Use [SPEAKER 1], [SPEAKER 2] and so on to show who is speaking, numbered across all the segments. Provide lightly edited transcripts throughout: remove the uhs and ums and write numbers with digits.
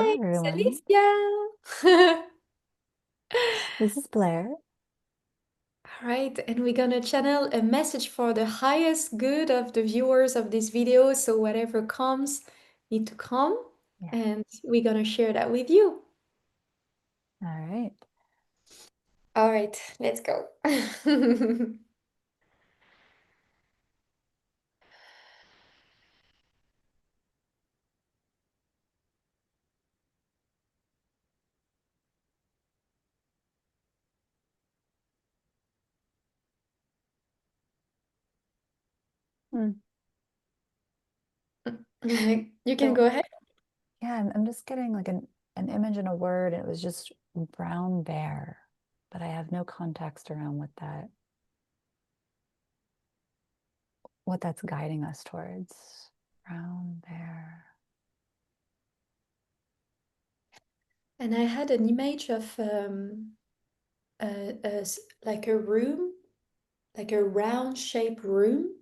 [SPEAKER 1] Hi
[SPEAKER 2] Hi,
[SPEAKER 1] everyone,
[SPEAKER 2] Alicia.
[SPEAKER 1] this is Blair.
[SPEAKER 2] All right, and we're gonna channel a message for the highest good of the viewers of this video. So whatever comes, need to come,
[SPEAKER 1] Yeah,
[SPEAKER 2] and we're gonna share that with you.
[SPEAKER 1] all right.
[SPEAKER 2] All right, let's go.
[SPEAKER 1] Hmm.
[SPEAKER 2] You can
[SPEAKER 1] So
[SPEAKER 2] go ahead.
[SPEAKER 1] yeah, I'm just getting like an image and a word, and it was just brown bear, but I have no context around what that's guiding us towards. Brown bear.
[SPEAKER 2] And I had an image of like a room, like a round shaped room.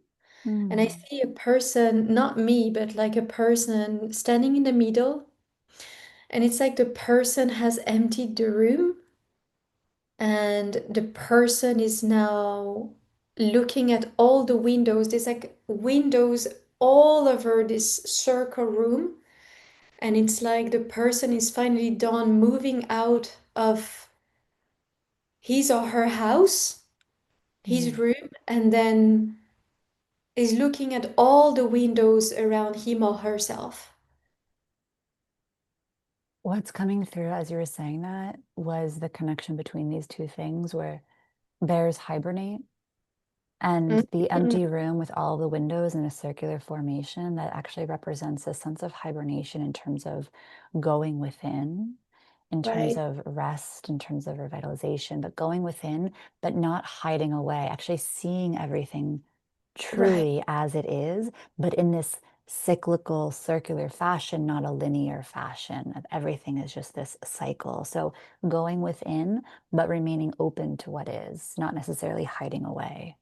[SPEAKER 2] And I
[SPEAKER 1] Hmm.
[SPEAKER 2] see a person, not me, but like a person standing in the middle. And it's like the person has emptied the room and the person is now looking at all the windows. There's like windows all over this circle room. And it's like the person is finally done moving out of his or her house, his
[SPEAKER 1] Hmm.
[SPEAKER 2] room, and then is looking at all the windows around him or herself.
[SPEAKER 1] What's coming through as you were saying that was the connection between these two things where bears hibernate. And the
[SPEAKER 2] Mhm.
[SPEAKER 1] empty room with all the windows in a circular formation that actually represents a sense of hibernation in terms of going within, in terms
[SPEAKER 2] Right,
[SPEAKER 1] of rest, in terms of revitalization, but going within, but not hiding away, actually seeing everything
[SPEAKER 2] right.
[SPEAKER 1] truly as it is, but in this cyclical, circular fashion, not a linear fashion of everything is just this cycle. So going within, but remaining open to what is, not necessarily hiding away.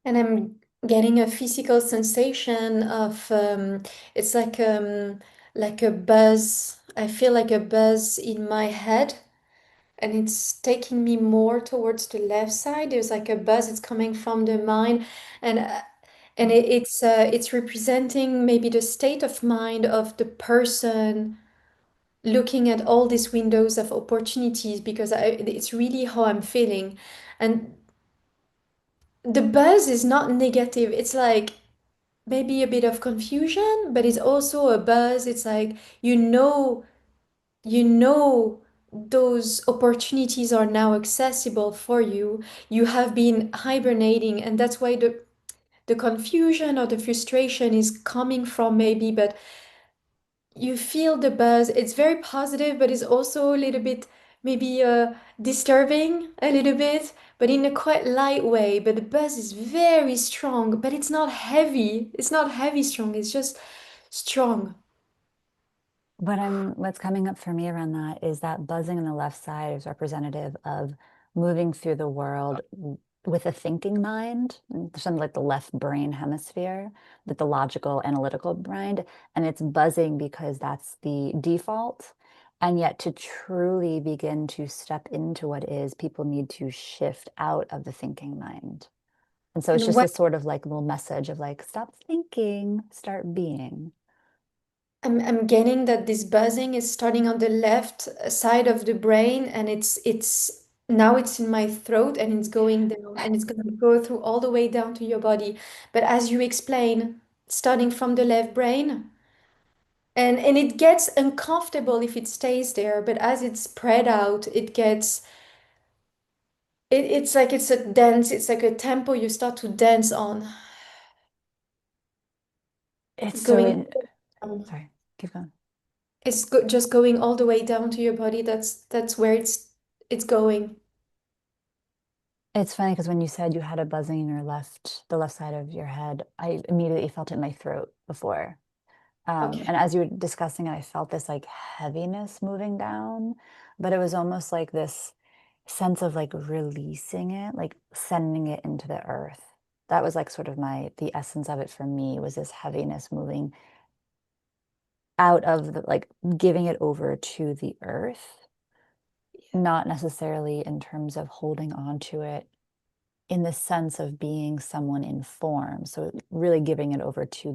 [SPEAKER 2] And I'm getting a physical sensation of it's like a buzz. I feel like a buzz in my head, and it's taking me more towards the left side. There's like a buzz. It's coming from the mind, and it's representing maybe the state of mind of the person looking at all these windows of opportunities because it's really how I'm feeling. And the buzz is not negative. It's like maybe a bit of confusion, but it's also a buzz. It's like you know those opportunities are now accessible for you. You have been hibernating, and that's why the confusion or the frustration is coming from maybe, but you feel the buzz. It's very positive, but it's also a little bit maybe disturbing a little bit, but in a quite light way. But the buzz is very strong, but it's not heavy. It's not heavy strong. It's just strong.
[SPEAKER 1] What's coming up for me around that is that buzzing on the left side is representative of moving through the world with a thinking mind, something like the left brain hemisphere, with the logical, analytical mind, and it's buzzing because that's the default. And yet, to truly begin to step into what is, people need to shift out of the thinking mind. And so it's
[SPEAKER 2] And
[SPEAKER 1] just
[SPEAKER 2] what
[SPEAKER 1] this sort of like little message of like, stop thinking, start being.
[SPEAKER 2] I'm getting that this buzzing is starting on the left side of the brain, and it's now it's in my throat and it's going down and it's going to go through all the way down to your body. But as you explain, starting from the left brain, and it gets uncomfortable if it stays there, but as it's spread out, it's like it's a dance, it's like a tempo you start to dance on.
[SPEAKER 1] It's
[SPEAKER 2] It's
[SPEAKER 1] so
[SPEAKER 2] going
[SPEAKER 1] in,
[SPEAKER 2] down.
[SPEAKER 1] sorry, keep going.
[SPEAKER 2] Just going all the way down to your body. That's where it's going.
[SPEAKER 1] It's funny because when you said you had a buzzing in your the left side of your head, I immediately felt it in my throat before.
[SPEAKER 2] Okay.
[SPEAKER 1] And as you were discussing it, I felt this like heaviness moving down, but it was almost like this sense of like releasing it, like sending it into the earth. That was like sort of the essence of it for me was this heaviness moving out of the like giving it over to the earth, not necessarily in terms of holding on to it in the sense of being someone in form. So really giving it over to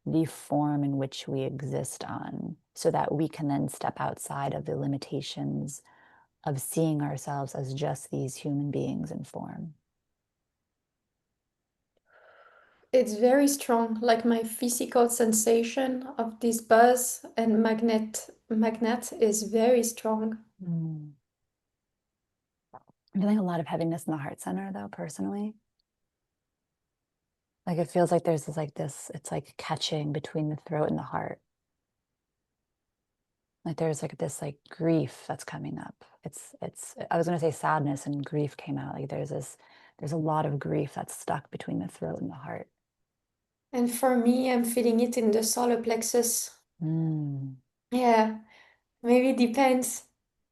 [SPEAKER 1] the form in which we exist on, so that we can then step outside of the limitations of seeing ourselves as just these human beings in form.
[SPEAKER 2] It's very strong, like my physical sensation of this buzz and magnet is very strong.
[SPEAKER 1] Mm. I'm feeling a lot of heaviness in the heart center, though, personally. Like it feels like there's this, it's like catching between the throat and the heart. Like there's like this like grief that's coming up. I was gonna say sadness and grief came out. Like there's a lot of grief that's stuck between the throat and the heart.
[SPEAKER 2] And for me, I'm feeling it in the solar plexus.
[SPEAKER 1] Mm.
[SPEAKER 2] Yeah, maybe it depends.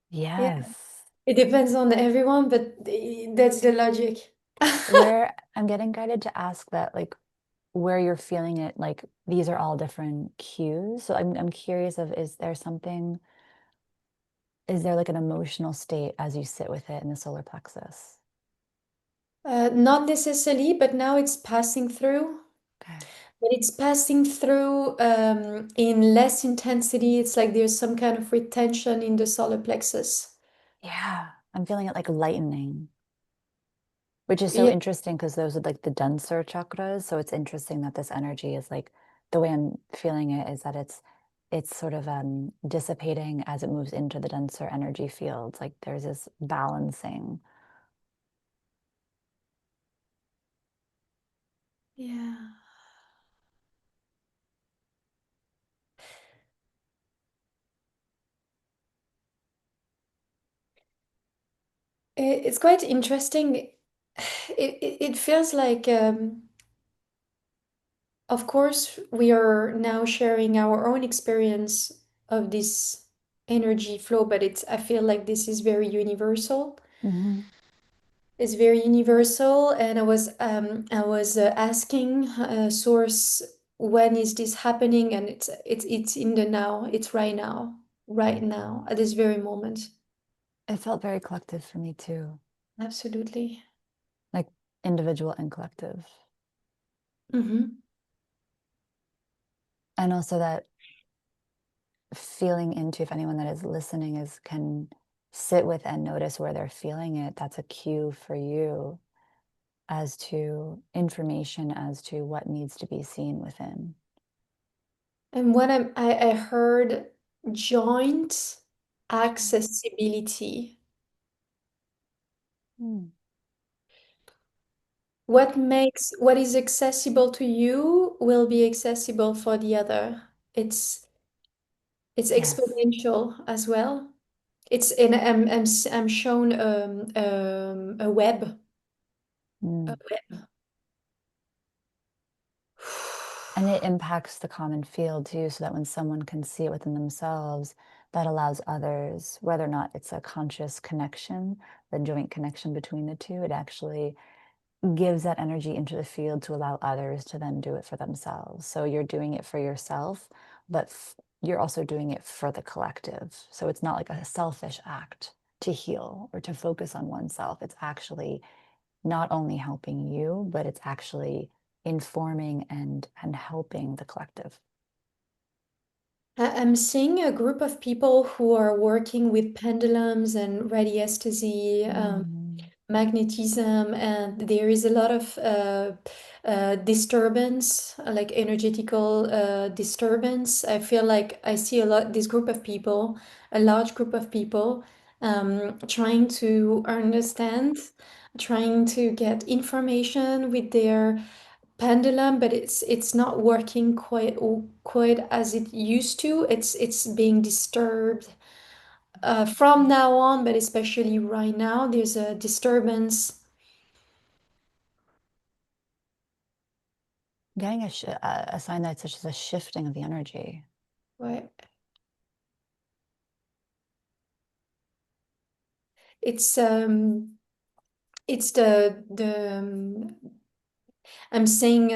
[SPEAKER 2] Yeah,
[SPEAKER 1] Yes.
[SPEAKER 2] it depends on everyone, but that's the logic.
[SPEAKER 1] Where I'm getting guided to ask that, like, where you're feeling it, like these are all different cues. So I'm curious of, is there like an emotional state as you sit with it in the solar plexus?
[SPEAKER 2] Not necessarily, but now it's passing through.
[SPEAKER 1] Okay.
[SPEAKER 2] But it's passing through in less intensity. It's like there's some kind of retention in the solar plexus.
[SPEAKER 1] Yeah, I'm feeling it like lightening, which is so
[SPEAKER 2] Yeah,
[SPEAKER 1] interesting because those are like the denser chakras. So it's interesting that this energy is like the way I'm feeling it is that it's sort of dissipating as it moves into the denser energy fields. Like there's this balancing.
[SPEAKER 2] yeah. It's quite interesting. It feels like, of course, we are now sharing our own experience of this energy flow, but I feel like this is very universal.
[SPEAKER 1] Mhm.
[SPEAKER 2] It's very universal, and I was asking source, when is this happening, and it's in the now. It's right now, at this very moment.
[SPEAKER 1] It felt very collective for me too,
[SPEAKER 2] Absolutely.
[SPEAKER 1] like individual and collective.
[SPEAKER 2] Hmm.
[SPEAKER 1] And also that feeling into, if anyone that is listening is can sit with and notice where they're feeling it, that's a cue for you as to information as to what needs to be seen within.
[SPEAKER 2] And when I heard joint accessibility.
[SPEAKER 1] Mm.
[SPEAKER 2] What is accessible to you will be accessible for the other. It's
[SPEAKER 1] Yes.
[SPEAKER 2] exponential as well. It's in I'm shown a web. A
[SPEAKER 1] Mm.
[SPEAKER 2] web.
[SPEAKER 1] And it impacts the common field too, so that when someone can see it within themselves, that allows others, whether or not it's a conscious connection, the joint connection between the two, it actually gives that energy into the field to allow others to then do it for themselves. So you're doing it for yourself, but you're also doing it for the collective. So it's not like a selfish act to heal or to focus on oneself. It's actually not only helping you, but it's actually informing and helping the collective.
[SPEAKER 2] I'm seeing a group of people who are working with pendulums and radiesthesia,
[SPEAKER 1] Mm.
[SPEAKER 2] magnetism, and there is a lot of disturbance, like energetical disturbance. I feel like I see this group of people, a large group of people, trying to understand, trying to get information with their pendulum, but it's not working quite as it used to. It's being disturbed from now on, but especially right now, there's a disturbance.
[SPEAKER 1] Getting a sign that such as a shifting of the energy.
[SPEAKER 2] Right. It's it's the I'm saying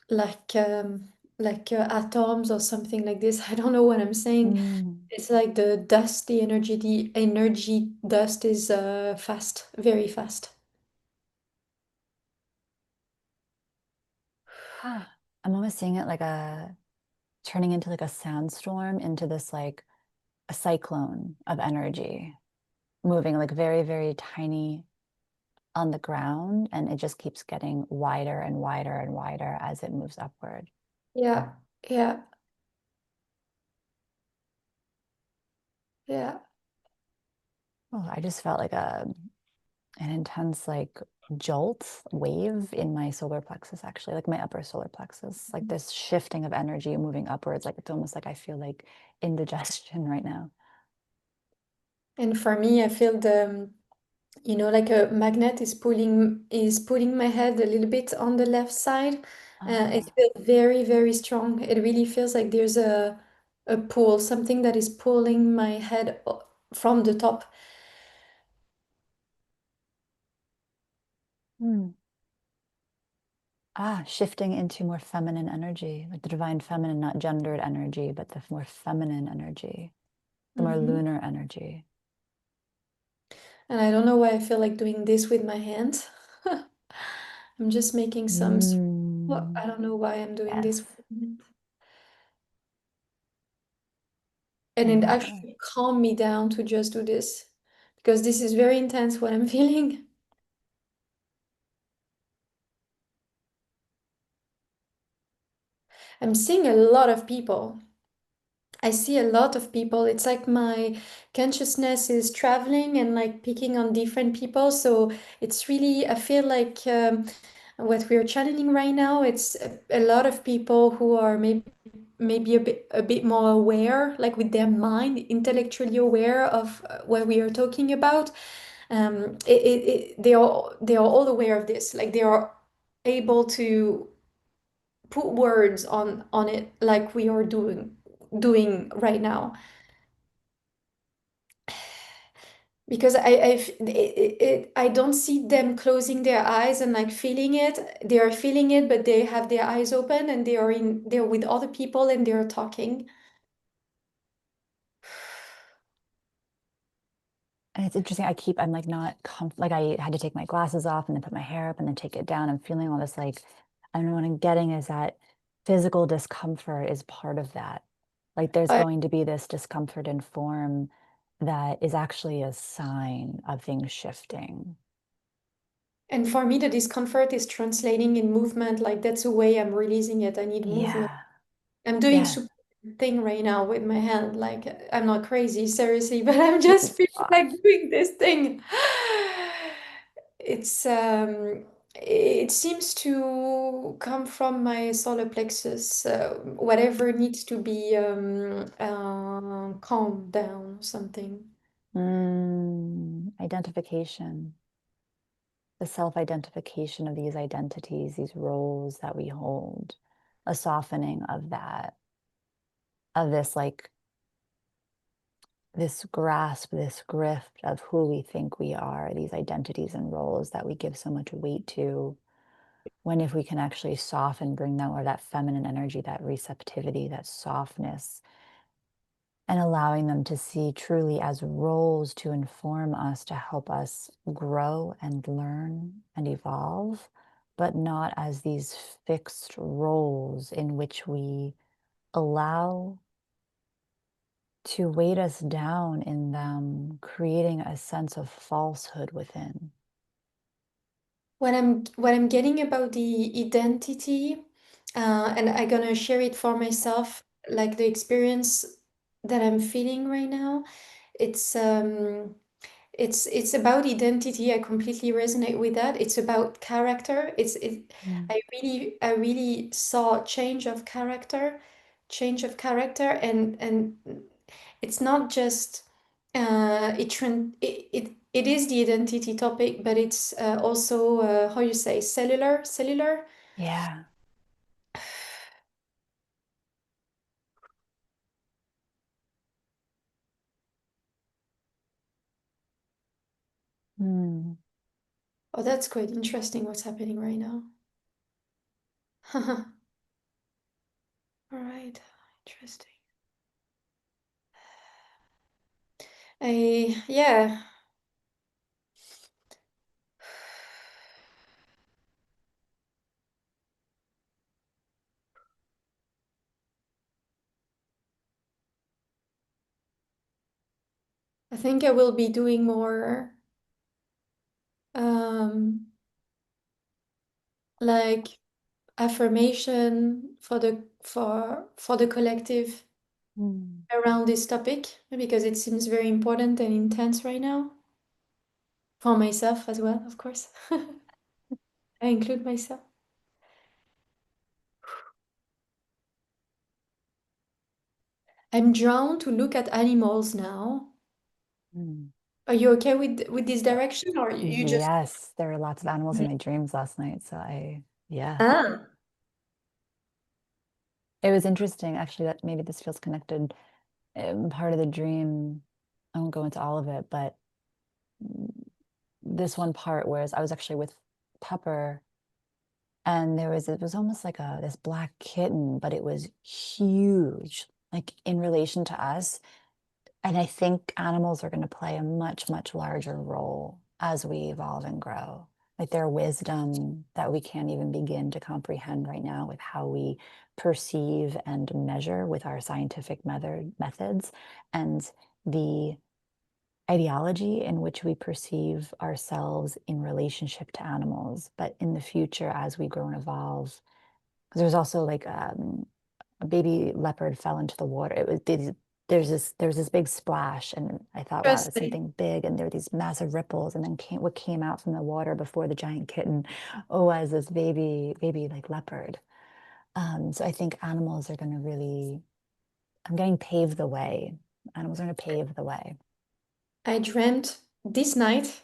[SPEAKER 2] like like atoms or something like this. I don't know what I'm saying.
[SPEAKER 1] Mm.
[SPEAKER 2] It's like the dust, the energy dust is fast, very fast.
[SPEAKER 1] Huh. I'm almost seeing it like a turning into like a sandstorm into this like a cyclone of energy moving like very, very tiny on the ground, and it just keeps getting wider and wider and wider as it moves upward.
[SPEAKER 2] Yeah, yeah, yeah.
[SPEAKER 1] Oh, I just felt like a an intense like jolt wave in my solar plexus, actually, like my upper solar plexus, like this shifting of energy moving upwards. Like it's almost like I feel like indigestion right now.
[SPEAKER 2] And for me, I feel like a magnet is pulling my head a little bit on the left side. It
[SPEAKER 1] Ah,
[SPEAKER 2] feels very, very strong. It really feels like there's a pull, something that is pulling my head from the top.
[SPEAKER 1] hmm. Shifting into more feminine energy, like the divine feminine, not gendered energy, but the more feminine energy, the more
[SPEAKER 2] Mhm.
[SPEAKER 1] lunar energy.
[SPEAKER 2] And I don't know why I feel like doing this with my hands. I'm just making some. Well,
[SPEAKER 1] Mm,
[SPEAKER 2] I don't know why I'm doing this.
[SPEAKER 1] yes.
[SPEAKER 2] With my hands. And it
[SPEAKER 1] Yeah.
[SPEAKER 2] actually calmed me down to just do this because this is very intense what I'm feeling. I'm seeing a lot of people. I see a lot of people. It's like my consciousness is traveling and like picking on different people. So it's really, I feel like what we're channeling right now, it's a lot of people who are maybe a bit more aware, like with their mind, intellectually aware of what we are talking about. They are all aware of this. Like they are able to put words on it, like we are doing right now. Because I don't see them closing their eyes and like feeling it. They are feeling it, but they have their eyes open and they're with other people and they're talking.
[SPEAKER 1] And it's interesting. I'm like not like I had to take my glasses off and then put my hair up and then take it down. I'm feeling all this like, I don't know what I'm getting is that physical discomfort is part of that. Like there's
[SPEAKER 2] I,
[SPEAKER 1] going to be this discomfort in form that is actually a sign of things shifting.
[SPEAKER 2] and for me, the discomfort is translating in movement. Like that's the way I'm releasing it. I need movement.
[SPEAKER 1] Yeah.
[SPEAKER 2] I'm doing
[SPEAKER 1] Yes.
[SPEAKER 2] super thing right now with my hand. Like I'm not crazy, seriously, but I'm
[SPEAKER 1] You
[SPEAKER 2] just feeling
[SPEAKER 1] are.
[SPEAKER 2] like doing this thing. It's it seems to come from my solar plexus. Whatever needs to be calmed down, something.
[SPEAKER 1] Identification, the self-identification of these identities, these roles that we hold, a softening of that, of this like this grasp, this grip of who we think we are, these identities and roles that we give so much weight to. When if we can actually soften, bring that or that feminine energy, that receptivity, that softness, and allowing them to see truly as roles to inform us, to help us grow and learn and evolve, but not as these fixed roles in which we allow to weight us down in them, creating a sense of falsehood within.
[SPEAKER 2] What I'm getting about the identity, and I'm gonna share it for myself, like the experience that I'm feeling right now. It's it's about identity. I completely resonate with that. It's about character.
[SPEAKER 1] Mm.
[SPEAKER 2] I really saw change of character, and it's not just it is the identity topic, but it's also how you say cellular.
[SPEAKER 1] Yeah. Mm.
[SPEAKER 2] Oh, that's quite interesting what's happening right now. All right. Interesting. Yeah. I think I will be doing more um like affirmation for the collective
[SPEAKER 1] Mm.
[SPEAKER 2] around this topic because it seems very important and intense right now for myself as well, of course. I include myself. I'm drawn to look at animals now.
[SPEAKER 1] Mm.
[SPEAKER 2] Are you okay with this direction or you just
[SPEAKER 1] Yes, there were lots of animals in my dreams last night. Yeah.
[SPEAKER 2] ah
[SPEAKER 1] It was interesting, actually, that maybe this feels connected. Part of the dream, I won't go into all of it, but mm, this one part, whereas I was actually with Pepper, and it was almost like this black kitten, but it was huge, like in relation to us. And I think animals are going to play a much, much larger role as we evolve and grow. Like their wisdom that we can't even begin to comprehend right now with how we perceive and measure with our scientific methods, and the ideology in which we perceive ourselves in relationship to animals. But in the future, as we grow and evolve, because there's also like a baby leopard fell into the water. There's this big splash, and I thought, wow, that's
[SPEAKER 2] interesting.
[SPEAKER 1] something big. And there were these massive ripples, and then what came out from the water before the giant kitten, oh, as this baby like leopard. So I think animals are going to really, I'm getting paved the way. Animals are going to pave the way.
[SPEAKER 2] I dreamt this night,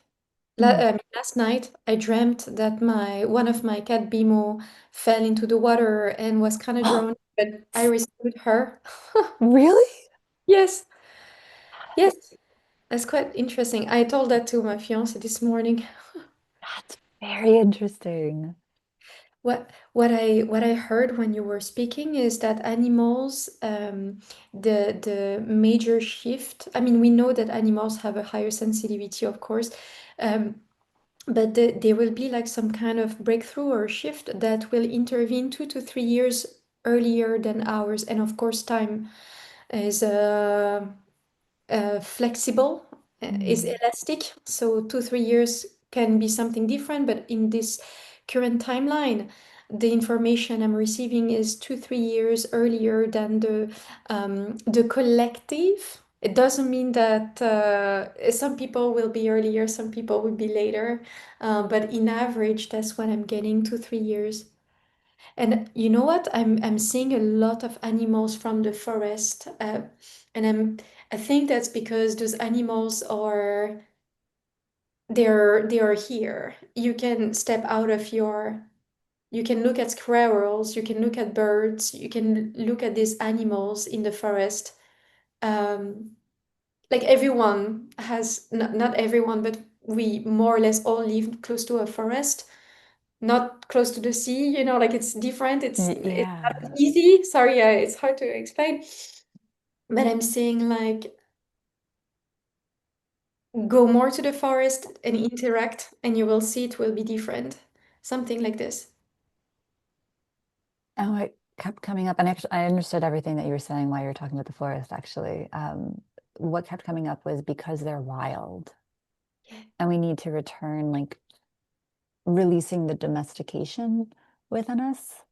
[SPEAKER 1] Mm.
[SPEAKER 2] last night, I dreamt that my one of my cat Bimo fell into the water and was kind of drowned, but I rescued her.
[SPEAKER 1] Really?
[SPEAKER 2] Yes, yes, that's quite interesting. I told that to my fiance this morning.
[SPEAKER 1] That's very interesting.
[SPEAKER 2] What I heard when you were speaking is that animals, the major shift. I mean, we know that animals have a higher sensitivity, of course, um, but there will be like some kind of breakthrough or shift that will intervene 2 to 3 years earlier than ours, and of course, time is flexible, is
[SPEAKER 1] Mm.
[SPEAKER 2] elastic. So 2 3 years can be something different, but in this current timeline, the information I'm receiving is 2 3 years earlier than the collective. It doesn't mean that some people will be earlier, some people will be later, but in average, that's what I'm getting, 2 3 years. And you know what? I'm seeing a lot of animals from the forest, and I think that's because those animals are they are here. You can step out of your. You can look at squirrels. You can look at birds. You can look at these animals in the forest. Um, like everyone has, not everyone, but we more or less all live close to a forest, not close to the sea, like it's different. It's not
[SPEAKER 1] Yeah.
[SPEAKER 2] easy. Sorry, it's hard to explain. But I'm saying like go more to the forest and interact, and you will see it will be different. Something like this.
[SPEAKER 1] Oh, it kept coming up, and actually, I understood everything that you were saying while you were talking about the forest, actually. What kept coming up was because they're wild,
[SPEAKER 2] Yeah.
[SPEAKER 1] and we need to return, like, releasing the domestication within us,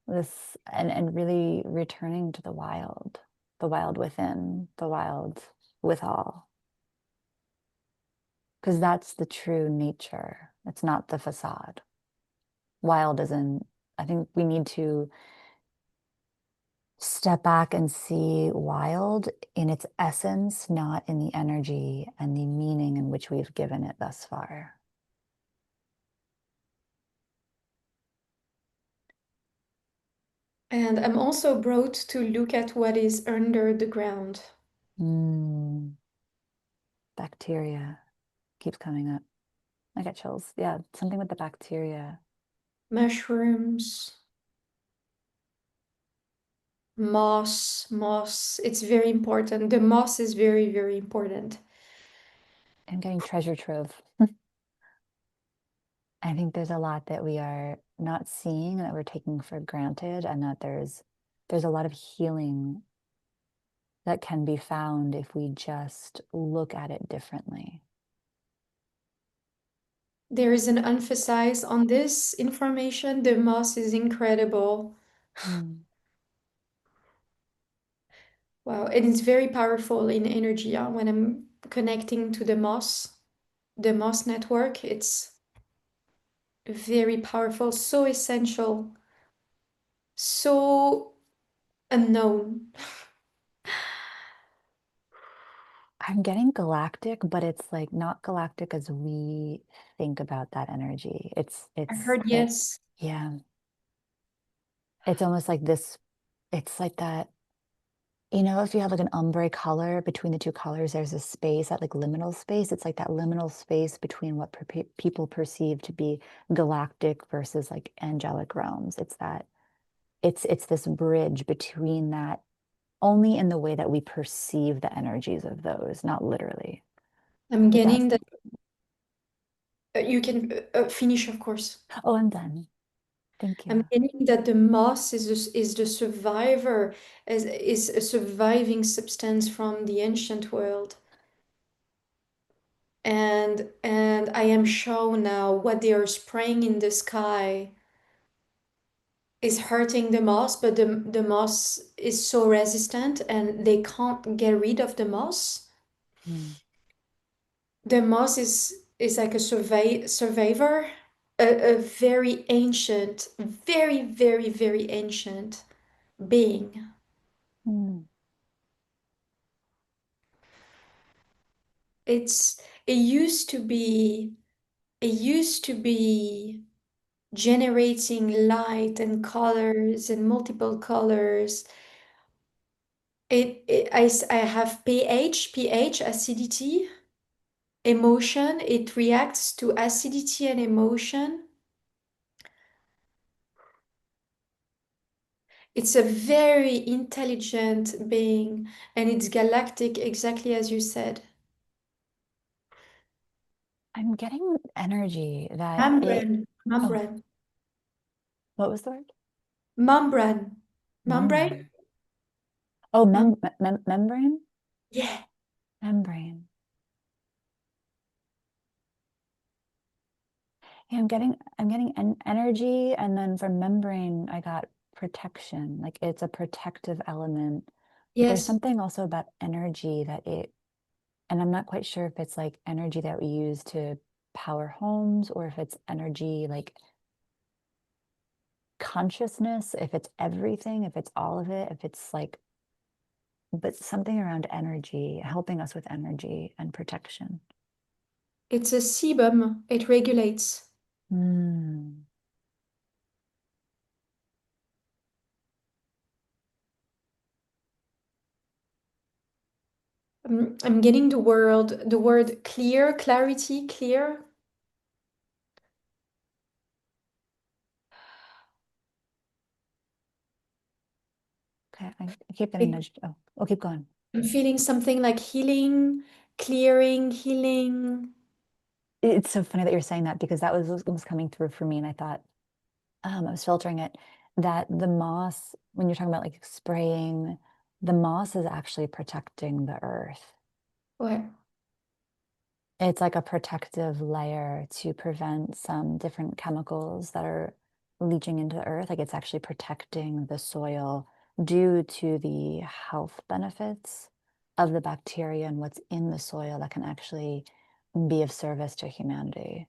[SPEAKER 1] and really returning to the wild within, the wild with all, because that's the true nature. It's not the facade. Wild isn't, I think we need to step back and see wild in its essence, not in the energy and the meaning in which we've given it thus far.
[SPEAKER 2] And I'm also brought to look at what is under the ground.
[SPEAKER 1] Mm, bacteria keeps coming up. I get chills. Yeah, something with the bacteria.
[SPEAKER 2] Mushrooms, Moss. It's very important. The moss is very, very important.
[SPEAKER 1] I'm getting treasure trove. I think there's a lot that we are not seeing that we're taking for granted, and that there's a lot of healing that can be found if we just look at it differently.
[SPEAKER 2] There is an emphasis on this information. The moss is incredible.
[SPEAKER 1] Mm.
[SPEAKER 2] Wow, and it's very powerful in energy. When I'm connecting to the moss network, it's very powerful, so essential, so unknown.
[SPEAKER 1] I'm getting galactic, but it's like not galactic as we think about that energy.
[SPEAKER 2] I heard yes.
[SPEAKER 1] Yeah, it's almost like this, it's like that, if you have like an ombre color between the two colors, there's a space, that like liminal space. It's like that liminal space between what people perceive to be galactic versus like angelic realms. It's this bridge between that, only in the way that we perceive the energies of those, not literally.
[SPEAKER 2] I'm
[SPEAKER 1] But
[SPEAKER 2] getting
[SPEAKER 1] that's,
[SPEAKER 2] that you can finish, of course.
[SPEAKER 1] oh, I'm done. Thank
[SPEAKER 2] I'm
[SPEAKER 1] you.
[SPEAKER 2] getting that the moss is the survivor, is a surviving substance from the ancient world. And I am shown now what they are spraying in the sky is hurting the moss, but the moss is so resistant and they can't get rid of the moss.
[SPEAKER 1] Mm.
[SPEAKER 2] The moss is like a survivor, a very ancient, very, very, very ancient being.
[SPEAKER 1] Mm.
[SPEAKER 2] It's it used to be generating light and colors and multiple colors. I have pH, acidity, emotion. It reacts to acidity and emotion. It's a very intelligent being and it's galactic, exactly as you said.
[SPEAKER 1] I'm getting energy that it,
[SPEAKER 2] Membrane,
[SPEAKER 1] oh,
[SPEAKER 2] membrane,
[SPEAKER 1] what was the word?
[SPEAKER 2] membrane, membrane.
[SPEAKER 1] Membrane. Oh,
[SPEAKER 2] Mem
[SPEAKER 1] membrane?
[SPEAKER 2] yeah.
[SPEAKER 1] Membrane. Yeah, I'm getting energy, and then from membrane I got protection. Like it's a protective element. But there's
[SPEAKER 2] Yes.
[SPEAKER 1] something also about energy and I'm not quite sure if it's like energy that we use to power homes, or if it's energy like consciousness, if it's everything, if it's all of it, if it's like, but something around energy, helping us with energy and protection.
[SPEAKER 2] It's a sebum. It regulates.
[SPEAKER 1] Hmm.
[SPEAKER 2] I'm getting the word clear, clarity, clear.
[SPEAKER 1] Okay, I keep getting
[SPEAKER 2] It-
[SPEAKER 1] nudged. Oh, keep going.
[SPEAKER 2] I'm feeling something like healing, clearing, healing.
[SPEAKER 1] It's so funny that you're saying that, because that was coming through for me, and I thought, I was filtering it, that the moss, when you're talking about like spraying, the moss is actually protecting the earth.
[SPEAKER 2] Ouais.
[SPEAKER 1] It's like a protective layer to prevent some different chemicals that are leaching into the earth. Like it's actually protecting the soil due to the health benefits of the bacteria and what's in the soil that can actually be of service to humanity.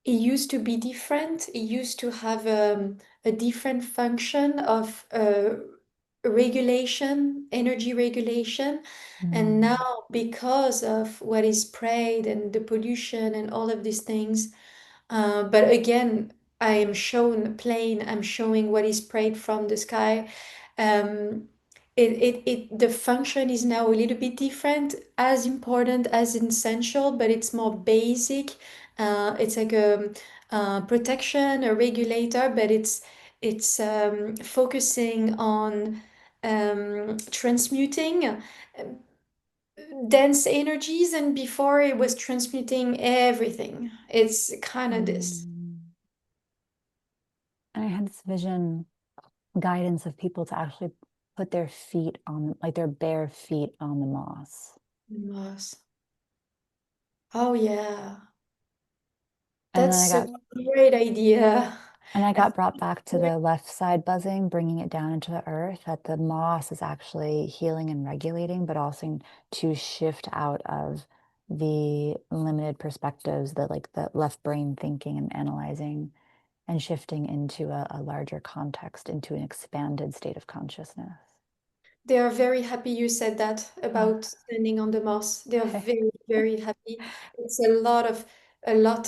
[SPEAKER 2] It used to be different. It used to have a different function of regulation, energy regulation. And
[SPEAKER 1] Mm.
[SPEAKER 2] now, because of what is sprayed and the pollution and all of these things, but again, I am shown plain, I'm showing what is sprayed from the sky. Um, the function is now a little bit different, as important as essential, but it's more basic. It's like a protection, a regulator, but it's focusing on transmuting dense energies, and before it was transmuting everything. It's kind of this.
[SPEAKER 1] Mm. And I had this vision, guidance of people to actually put their feet on, like their bare feet on the moss.
[SPEAKER 2] Moss. Oh yeah,
[SPEAKER 1] And then I
[SPEAKER 2] that's a
[SPEAKER 1] got
[SPEAKER 2] great idea.
[SPEAKER 1] And I
[SPEAKER 2] I
[SPEAKER 1] got brought back to the left side buzzing, bringing it down into the earth, that the moss is actually healing and regulating, but also to shift out of the limited perspectives, that like the left brain thinking and analyzing, and shifting into a larger context, into an expanded state of consciousness.
[SPEAKER 2] They are very happy you said that about
[SPEAKER 1] Ah,
[SPEAKER 2] standing on the moss. They are
[SPEAKER 1] okay.
[SPEAKER 2] very, very happy. It's a lot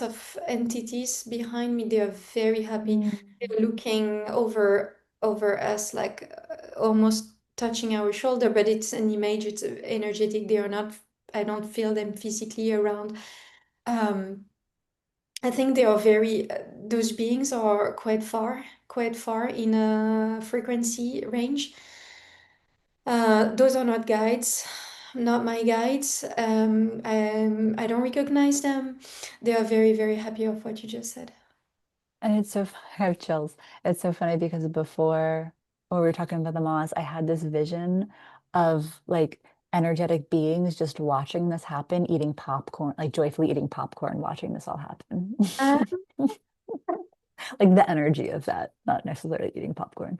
[SPEAKER 2] of entities behind me. They are very happy.
[SPEAKER 1] Mm.
[SPEAKER 2] They're looking over us, like almost touching our shoulder, but it's an image, it's energetic. They are not, I don't feel them physically around. Um, I think they are very, those beings are quite far in a frequency range. Those are not guides, not my guides. I don't recognize them. They are very, very happy of what you just said.
[SPEAKER 1] And it's so, I have chills. It's so funny because before, when we were talking about the moss, I had this vision of like energetic beings just watching this happen, eating popcorn, like joyfully eating popcorn, watching this all happen.
[SPEAKER 2] Uh,
[SPEAKER 1] Like the energy of that, not necessarily eating popcorn.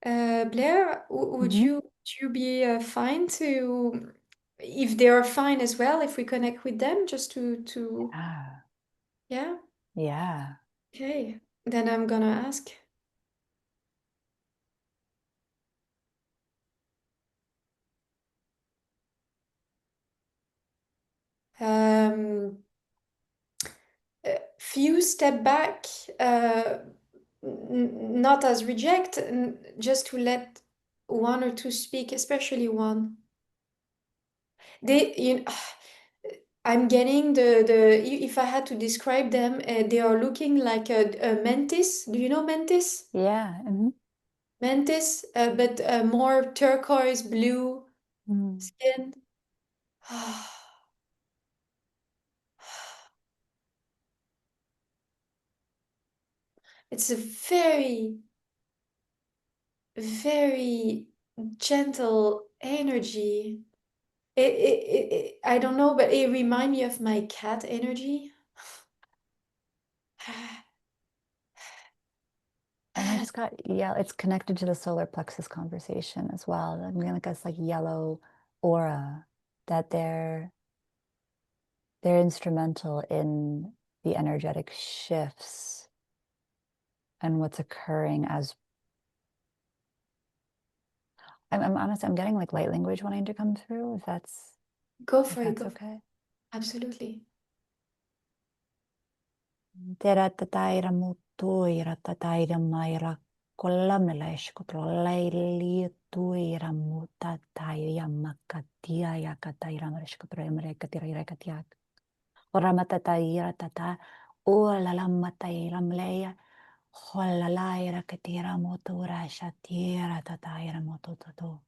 [SPEAKER 2] Blair,
[SPEAKER 1] Mhm.
[SPEAKER 2] would you be fine to, if they are fine as well, if we connect with them, just to,
[SPEAKER 1] Yeah.
[SPEAKER 2] yeah,
[SPEAKER 1] Yeah.
[SPEAKER 2] okay. Then I'm gonna ask. Um, few step back, not as reject, just to let one or two speak, especially one. They, I'm getting if I had to describe them, they are looking like a mantis. Do you know mantis?
[SPEAKER 1] Yeah.
[SPEAKER 2] Mantis, but more turquoise blue
[SPEAKER 1] Mhm.
[SPEAKER 2] skin. It's a very, very gentle energy. I don't know, but it reminds me of my cat energy.
[SPEAKER 1] And I just got, yeah, it's connected to the solar plexus conversation as well. I mean, like this like yellow aura, that they're instrumental in the energetic shifts and what's occurring as I'm honest, I'm getting like light language wanting to come through,
[SPEAKER 2] Go
[SPEAKER 1] if
[SPEAKER 2] for it,
[SPEAKER 1] that's
[SPEAKER 2] go for it.
[SPEAKER 1] okay.
[SPEAKER 2] Absolutely.
[SPEAKER 1] Terätätäirä muuttuira tätäirä maira kollamelaishkutrolaili tuira mutta taia makkatia ja kataira marishkutroimarekatira irekatiak. Oramata taira tata uola lammata iramleja holla laira katira mutura shatira tataira mutututu.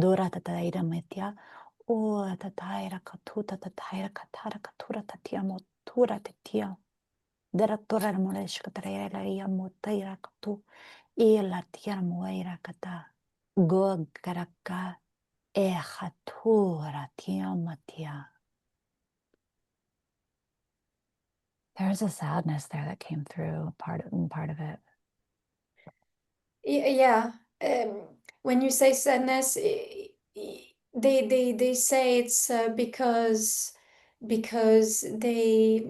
[SPEAKER 1] Dura tataira metia o tataira katuta tataira katara katura tatia mutura tatia. Direttora moleska traileria moteira katu ila tiar moira kata go karaka e hatura tiamatia. There's a sadness there that came through part of it.
[SPEAKER 2] Yeah. When you say sadness, they say it's because they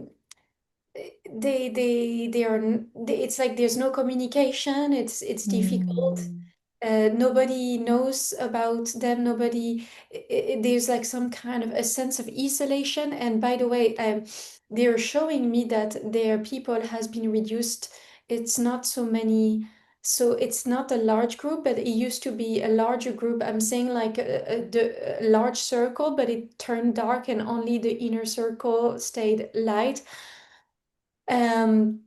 [SPEAKER 2] are it's like there's no communication. It's difficult.
[SPEAKER 1] Mm.
[SPEAKER 2] Nobody knows about them. Nobody. There's like some kind of a sense of isolation. And by the way, they're showing me that their people has been reduced. It's not so many. So it's not a large group, but it used to be a larger group. I'm saying like a large circle, but it turned dark and only the inner circle stayed light. Um,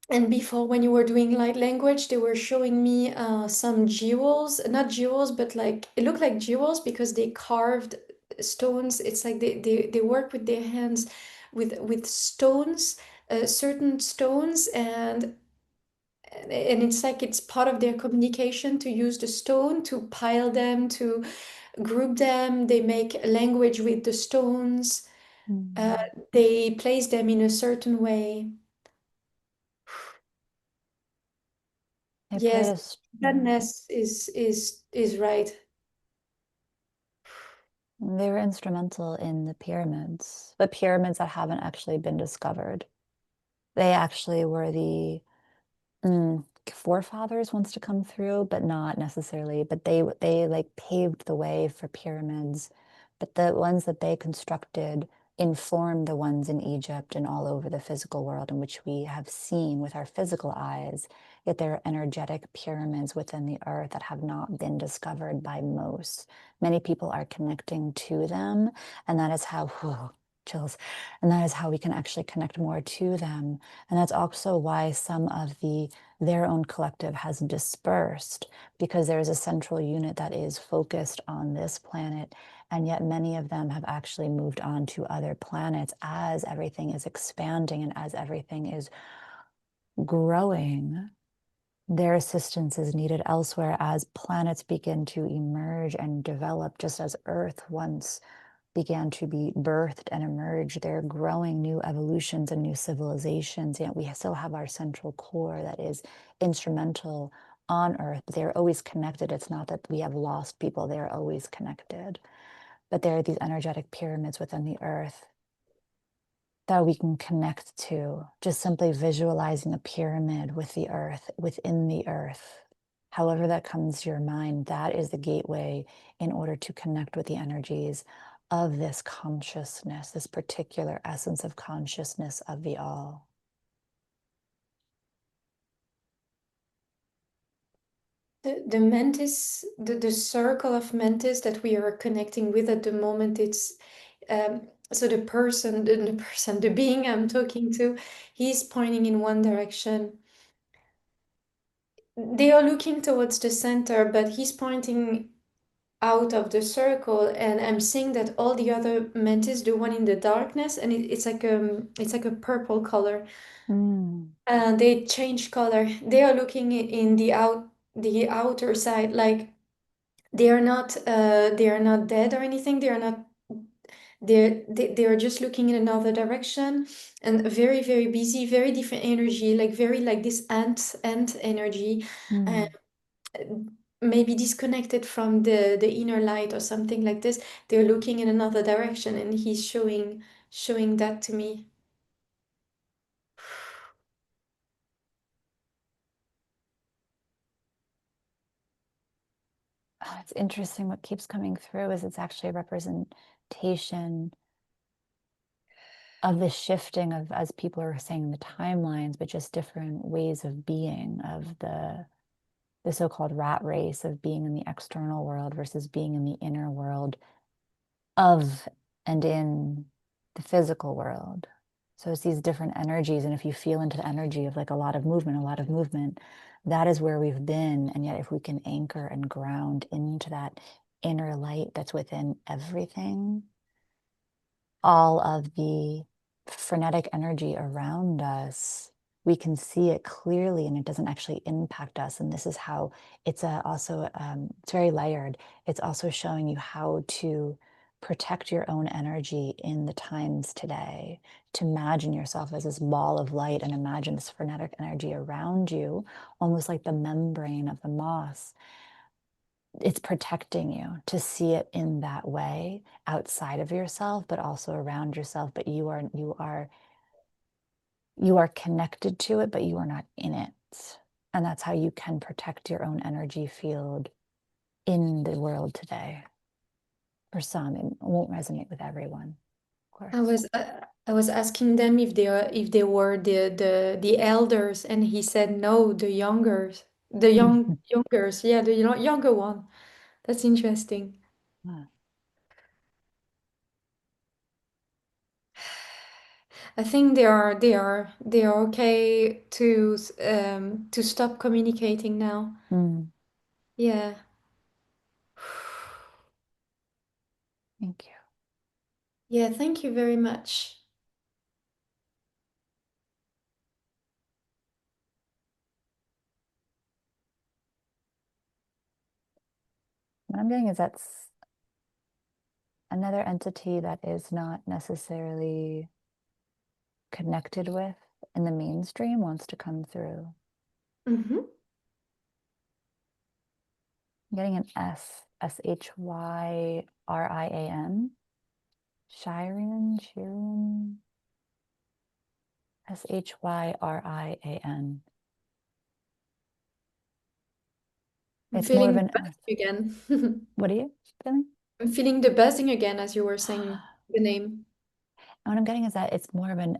[SPEAKER 2] and before, when you were doing light language, they were showing me some jewels, not jewels, but like it looked like jewels because they carved stones. It's like they work with their hands with stones, certain stones, and it's like it's part of their communication to use the stone to pile them, to group them. They make language with the stones. Uh,
[SPEAKER 1] Mm.
[SPEAKER 2] they place them in a certain way.
[SPEAKER 1] They played
[SPEAKER 2] Yes,
[SPEAKER 1] a,
[SPEAKER 2] sadness is right.
[SPEAKER 1] they were instrumental in the pyramids, but pyramids that haven't actually been discovered. They actually were the forefathers wants to come through, but not necessarily. But they like paved the way for pyramids. But the ones that they constructed informed the ones in Egypt and all over the physical world in which we have seen with our physical eyes. Yet there are energetic pyramids within the earth that have not been discovered by most. Many people are connecting to them, and that is how, whew, chills, and that is how we can actually connect more to them. And that's also why some of their own collective has dispersed, because there is a central unit that is focused on this planet, and yet many of them have actually moved on to other planets as everything is expanding and as everything is growing. Their assistance is needed elsewhere as planets begin to emerge and develop, just as Earth once began to be birthed and emerge. They're growing new evolutions and new civilizations, yet we still have our central core that is instrumental on Earth. They're always connected. It's not that we have lost people, they're always connected. But there are these energetic pyramids within the Earth that we can connect to, just simply visualizing a pyramid with the earth, within the earth. However, that comes to your mind, that is the gateway in order to connect with the energies of this consciousness, this particular essence of consciousness of the all.
[SPEAKER 2] The mantis, the circle of mantis that we are connecting with at the moment, it's so the being I'm talking to, he's pointing in one direction. They are looking towards the center, but he's pointing out of the circle, and I'm seeing that all the other mantis, the one in the darkness, and it's like a purple color.
[SPEAKER 1] Mm,
[SPEAKER 2] They change color. They are looking in the outer side, like they are not dead or anything. They are not they are just looking in another direction, and very very busy, very different energy, like very like this ant energy, and
[SPEAKER 1] mm.
[SPEAKER 2] maybe disconnected from the inner light or something like this. They're looking in another direction, and he's showing that to me.
[SPEAKER 1] Oh, it's interesting. What keeps coming through is it's actually a representation of the shifting of, as people are saying, the timelines, but just different ways of being, of the so-called rat race of being in the external world versus being in the inner world of and in the physical world. So it's these different energies. And if you feel into the energy of like a lot of movement, that is where we've been. And yet if we can anchor and ground into that inner light that's within everything, all of the frenetic energy around us, we can see it clearly and it doesn't actually impact us. And this is how it's also, it's very layered. It's also showing you how to protect your own energy in the times today, to imagine yourself as this ball of light and imagine this frenetic energy around you, almost like the membrane of the moss. It's protecting you to see it in that way outside of yourself, but also around yourself. But you are connected to it, but you are not in it. And that's how you can protect your own energy field in the world today. For some, it won't resonate with everyone, of
[SPEAKER 2] I
[SPEAKER 1] course.
[SPEAKER 2] was I was asking them if they were the elders, and he said no, the younger. The
[SPEAKER 1] Mhm.
[SPEAKER 2] youngers, yeah, the younger one. That's interesting.
[SPEAKER 1] Ah.
[SPEAKER 2] I think they are okay to stop communicating now.
[SPEAKER 1] Mm,
[SPEAKER 2] Yeah.
[SPEAKER 1] thank you.
[SPEAKER 2] Yeah, thank you very much.
[SPEAKER 1] What I'm getting is that's another entity that is not necessarily connected with in the mainstream wants to come through.
[SPEAKER 2] Mm-hmm.
[SPEAKER 1] I'm getting an Shhyrian, Shirian, Shhyrian.
[SPEAKER 2] I'm
[SPEAKER 1] It's more
[SPEAKER 2] feeling
[SPEAKER 1] of
[SPEAKER 2] the
[SPEAKER 1] an S.
[SPEAKER 2] buzzing again.
[SPEAKER 1] What are you feeling?
[SPEAKER 2] I'm feeling the buzzing again as you were saying the name.
[SPEAKER 1] And what I'm getting is that it's more of an,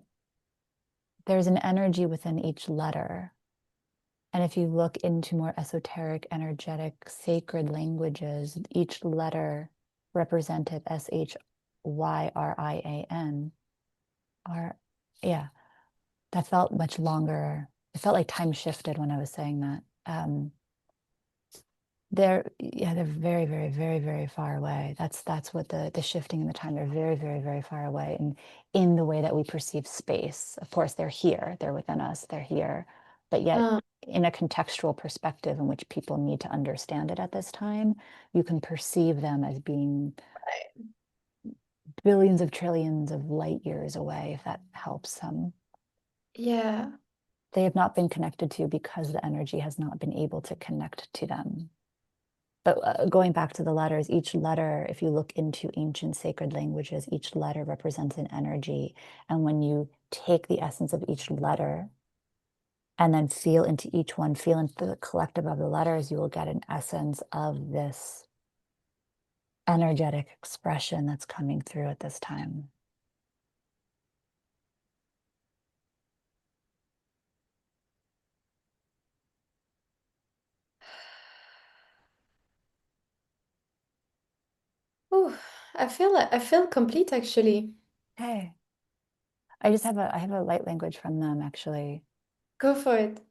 [SPEAKER 1] there's an energy within each letter. And if you look into more esoteric, energetic, sacred languages, each letter represented Shhyrian. Are, yeah, that felt much longer. It felt like time shifted when I was saying that. They're very, very, very, very far away. That's what the shifting in the time. They're very, very, very far away, and in the way that we perceive space. Of course, they're here. They're within us. They're here, but yet
[SPEAKER 2] Uh,
[SPEAKER 1] in a contextual perspective in which people need to understand it at this time, you can perceive them as being billions of trillions of light years away, if that helps them.
[SPEAKER 2] yeah.
[SPEAKER 1] They have not been connected to because the energy has not been able to connect to them. But going back to the letters, each letter, if you look into ancient sacred languages, each letter represents an energy. And when you take the essence of each letter and then feel into each one, feel into the collective of the letters, you will get an essence of this energetic expression that's coming through at this time.
[SPEAKER 2] Oh, I feel complete actually.
[SPEAKER 1] Hey, I have a light language from them actually.
[SPEAKER 2] Go for it.